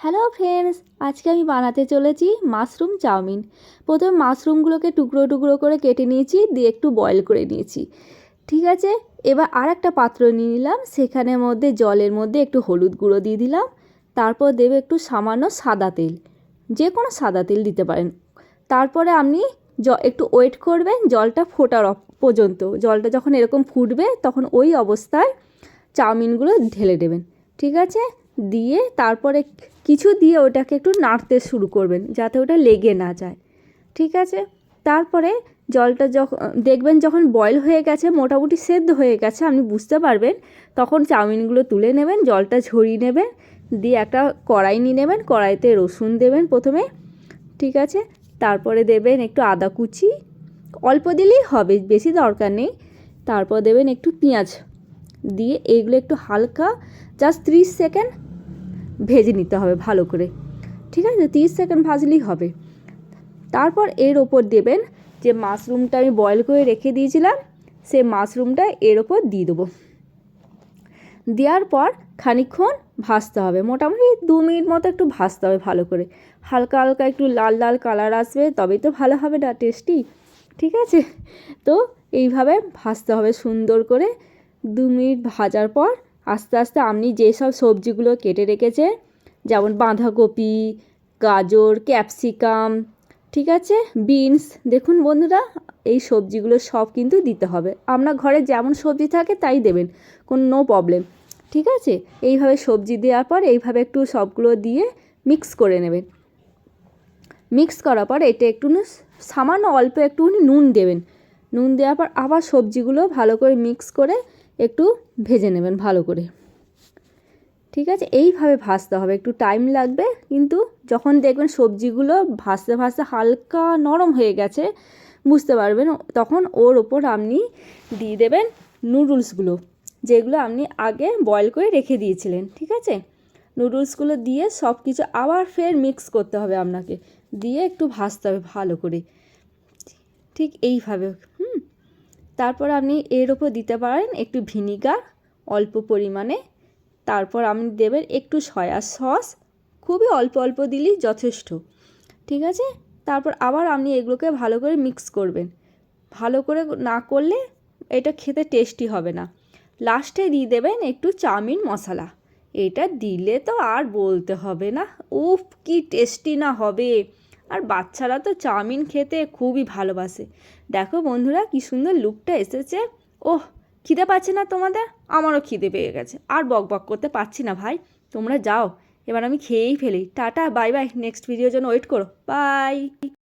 Hello friends, আজকে আমি বানাতে চলেছি মাশরুম চাউমিন। প্রথমে মাশরুমগুলোকে টুকরো টুকরো করে কেটে নিয়েছি, দিয়ে একটু বয়েল করে নিয়েছি। ঠিক আছে, এবার আর একটা পাত্র নিয়ে নিলাম, সেখানের মধ্যে জলের মধ্যে একটু হলুদ গুঁড়ো দিয়ে দিলাম। তারপর দেবে একটু সামান্য সাদা তেল, যে কোনো সাদা তেল দিতে পারেন। তারপরে আপনি একটু ওয়েট করবেন জলটা ফোটার পর্যন্ত। জলটা যখন এরকম ফুটবে তখন ওই অবস্থায় চাউমিনগুলো ঢেলে দেবেন। ঠিক আছে, দিয়ে তারপরে কিছু দিয়ে ওটাকে একটু নাড়তে শুরু করবেন যাতে ওটা লেগে না যায়। ঠিক আছে, তারপরে জলটা যখন দেখবেন যখন বয়েল হয়ে গেছে, মোটামুটি সেদ্ধ হয়ে গেছে, আপনি বুঝতে পারবেন, তখন চাউমিনগুলো তুলে নেবেন, জলটা ঝরিয়ে নেবেন, দিয়ে একটা কড়াই নিয়ে নেবেন। কড়াইতে রসুন দেবেন প্রথমে। ঠিক আছে, তারপরে দেবেন একটু আদা কুচি, অল্প দিলেই হবে, বেশি দরকার নেই। তারপর দেবেন একটু পেঁয়াজ, দিয়ে এইগুলো একটু হালকা জাস্ট 30 সেকেন্ড ভেজে নিতে হবে ভালো করে। ঠিক আছে, 30 সেকেন্ড ভাজলেই হবে। তারপর এর ওপর দেবেন যে মাশরুমটা আমি বয়েল করে রেখে দিয়েছিলাম, সেই মাশরুমটা এর ওপর দিয়ে দেবো। দেওয়ার পর খানিকক্ষণ ভাজতে হবে, মোটামুটি 2 মিনিট মতো একটু ভাজতে হবে ভালো করে। হালকা হালকা একটু লাল লাল কালার আসবে, তবেই তো ভালো হবে না, টেস্টি। ঠিক আছে, তো এইভাবে ভাজতে হবে সুন্দর করে। 2 মিনিট ভাজার পর আস্তে আস্তে আপনি যেসব সবজিগুলো কেটে রেখেছে, যেমন বাঁধাকপি, গাজর, ক্যাপসিকাম, ঠিক আছে, বিনস, দেখুন বন্ধুরা, এই সবজিগুলো সব কিন্তু দিতে হবে। আপনার ঘরে যেমন সবজি থাকে তাই দেবেন, কোনো নো প্রবলেম। ঠিক আছে, এইভাবে সবজি দেওয়ার পর এইভাবে একটু সবগুলো দিয়ে মিক্স করে নেবেন। মিক্স করার পর এটা একটু সামান্য অল্প একটুখানি নুন দেবেন। নুন দেওয়ার পর আবার সবজিগুলো ভালো করে মিক্স করে একটু ভেজে নেবেন ভালো করে। ঠিক আছে, এইভাবে ভাজতে হবে, একটু টাইম লাগবে, কিন্তু যখন দেখবেন সবজিগুলো ভাজতে ভাজতে হালকা নরম হয়ে গেছে, বুঝতে পারবেন, তখন ওর ওপর আপনি দিয়ে দেবেন নুডলসগুলো, যেগুলো আপনি আগে বয়েল করে রেখে দিয়েছিলেন। ঠিক আছে, নুডলসগুলো দিয়ে সব কিছু আবার ফের মিক্স করতে হবে আপনাকে, দিয়ে একটু ভাজতে হবে ভালো করে। ঠিক এইভাবে তারপর আপনি এর ওপর দিতে পারেন একটু ভিনিগার অল্প পরিমাণে। তারপর আপনি দেবেন একটু সয়া সস, খুবই অল্প অল্প দিলেই যথেষ্ট। ঠিক আছে, তারপর আবার আপনি এগুলোকে ভালো করে মিক্স করবেন। ভালো করে না করলে এটা খেতে টেস্টি হবে না। লাস্টে দিয়ে দেবেন একটু চাউমিন মশলা, এটা দিলে তো আর বলতে হবে না, উফ কি টেস্টি না হবে। আর বাচ্চারা তো চাউমিন খেতে খুবই ভালোবাসে। দেখো বন্ধুরা কি সুন্দর লুকটা এসেছে। ওহ, খিদে পাচ্ছে না তোমাদের? আমারও খিদে পেয়ে গেছে, আর বক বক করতে পারছি না ভাই, তোমরা যাও, এবার আমি খেয়েই ফেলি। টাটা, বাই বাই, নেক্সট ভিডিওর জন্য ওয়েট করো, বাই।